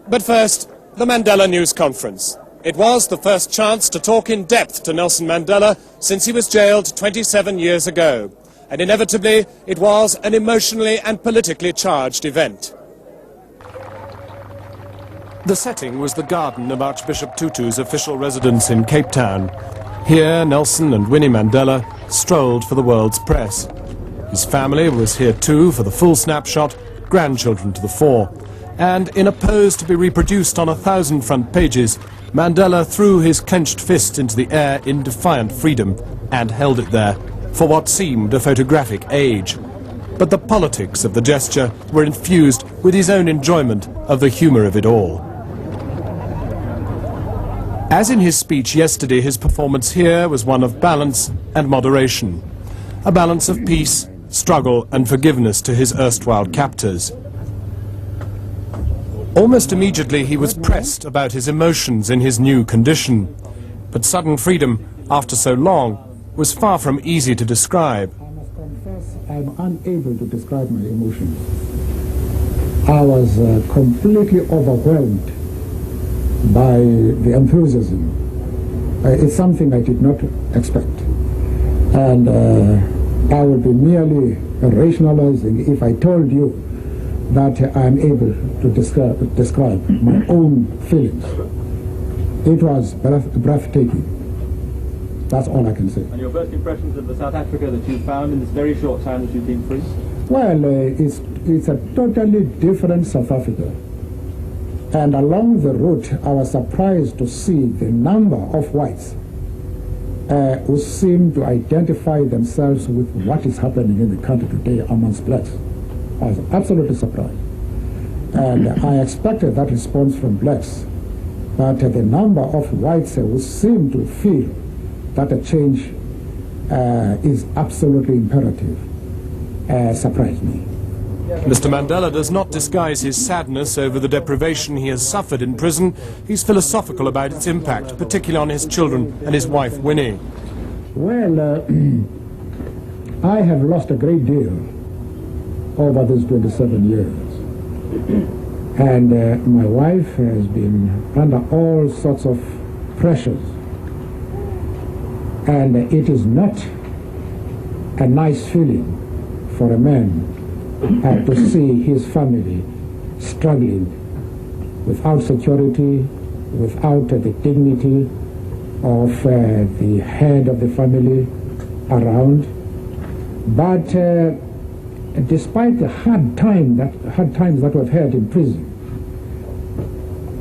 But first, the Mandela News Conference. It was the first chance to talk in depth to Nelson Mandela since he was jailed 27 years ago. And inevitably, it was an emotionally and politically charged event. The setting was the garden of Archbishop Tutu's official residence in Cape Town. Here, Nelson and Winnie Mandela strolled for the world's press. His family was here too for the full snapshot, grandchildren to the fore. And in a pose to be reproduced on 1,000 front pages, Mandela threw his clenched fist into the air in defiant freedom and held it there for what seemed a photographic age. But the politics of the gesture were infused with his own enjoyment of the humour of it all. As in his speech yesterday, his performance here was one of balance and moderation. A balance of peace, struggle and forgiveness to his erstwhile captors. Almost immediately he was pressed about his emotions in his new condition. But sudden freedom, after so long, was far from easy to describe. I must confess I'm unable to describe my emotions. I was completely overwhelmed by the enthusiasm. It's something I did not expect. And I would be merely rationalizing if I told you that I am able to describe my own feelings. It was breathtaking. That's all I can say. And your first impressions of the South Africa that you found in this very short time that you've been free? Well, it's a totally different South Africa. And along the route, I was surprised to see the number of whites who seem to identify themselves with what is happening in the country today amongst blacks. I was absolutely surprised. And I expected that response from blacks. But the number of whites who seem to feel that a change is absolutely imperative surprised me. Mr. Mandela does not disguise his sadness over the deprivation he has suffered in prison. He's philosophical about its impact, particularly on his children and his wife, Winnie. Well, I have lost a great deal over these 27 years. And my wife has been under all sorts of pressures. And it is not a nice feeling for a man to see his family struggling without security, without the dignity of the head of the family around. But despite the hard times that we've had in prison,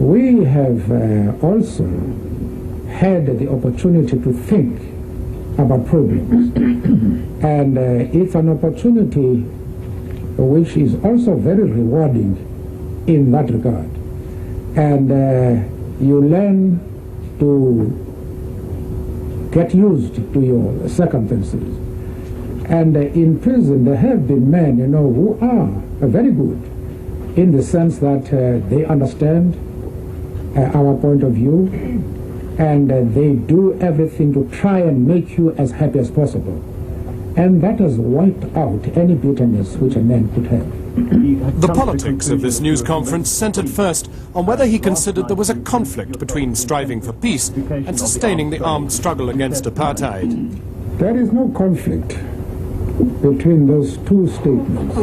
we have also had the opportunity to think about problems. And it's an opportunity which is also very rewarding in that regard. And you learn to get used to your circumstances. And in prison there have been men, who are very good in the sense that they understand our point of view, and they do everything to try and make you as happy as possible. And that has wiped out any bitterness which a man could have. The politics of this news conference centred first on whether he considered there was a conflict between striving for peace and sustaining the armed struggle against apartheid. There is no conflict between those two statements.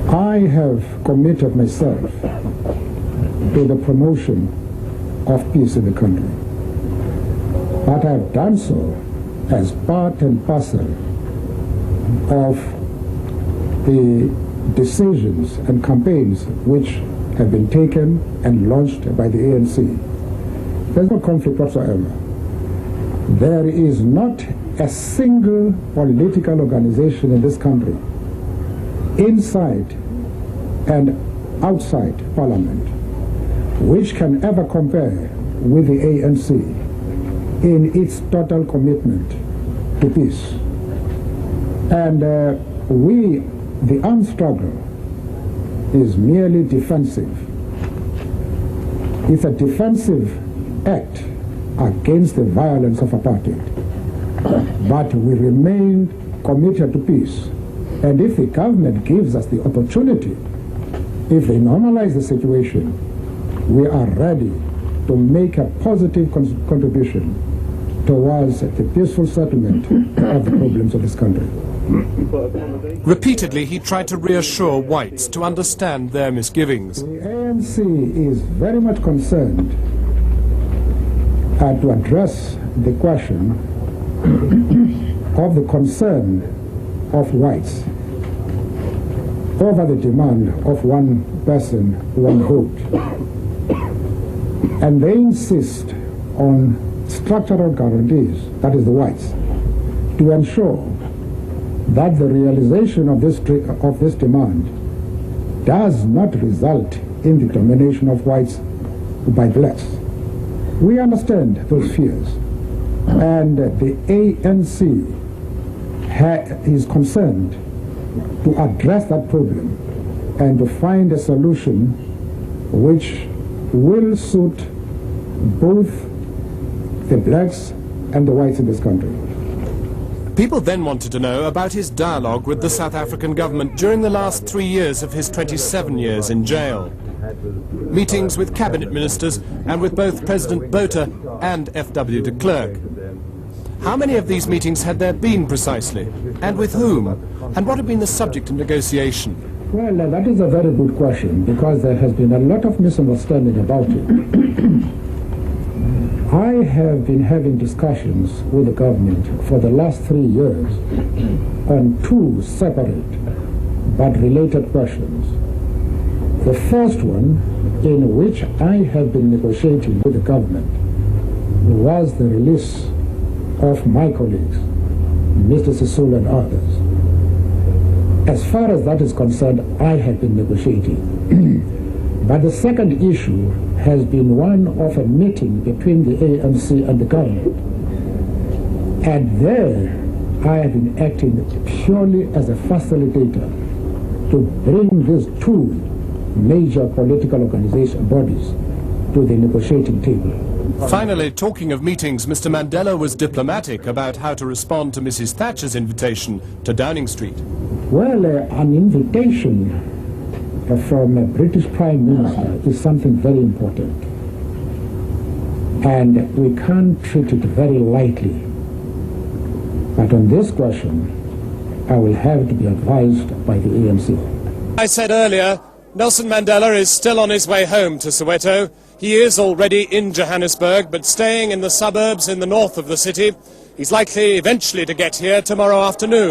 I have committed myself to the promotion of peace in the country. But I have done so as part and parcel of the decisions and campaigns which have been taken and launched by the ANC. There's no conflict whatsoever. There is not a single political organization in this country, inside and outside Parliament, which can ever compare with the ANC in its total commitment to peace. And the armed struggle is merely defensive. It's a defensive act against the violence of apartheid. But we remain committed to peace. And if the government gives us the opportunity, If they normalize the situation, we are ready to make a positive contribution towards the peaceful settlement of the problems of this country. Repeatedly, he tried to reassure whites to understand their misgivings. The ANC is very much concerned to address the question of the concern of whites over the demand of one person, one vote. And they insist on structural guarantees, that is the whites, to ensure that the realization of this demand does not result in the domination of whites by blacks. We understand those fears, and the ANC is concerned to address that problem and to find a solution which will suit both the blacks and the whites in this country. People then wanted to know about his dialogue with the South African government during the last 3 years of his 27 years in jail. Meetings with cabinet ministers and with both President Botha and F.W. de Klerk. How many of these meetings had there been precisely? And with whom? And what had been the subject of negotiation? Well, that is a very good question, because there has been a lot of misunderstanding about it. I have been having discussions with the government for the last 3 years on two separate but related questions. The first one, in which I have been negotiating with the government, was the release of my colleagues, Mr. Sisulu and others. As far as that is concerned, I have been negotiating. But the second issue has been one of a meeting between the ANC and the government. And there, I have been acting purely as a facilitator to bring these two major political organization bodies to the negotiating table. Finally, talking of meetings, Mr. Mandela was diplomatic about how to respond to Mrs. Thatcher's invitation to Downing Street. Well, an invitation from a British Prime Minister is something very important. And we can't treat it very lightly. But on this question, I will have to be advised by the ANC. I said earlier, Nelson Mandela is still on his way home to Soweto. He is already in Johannesburg, but staying in the suburbs in the north of the city. He's likely eventually to get here tomorrow afternoon.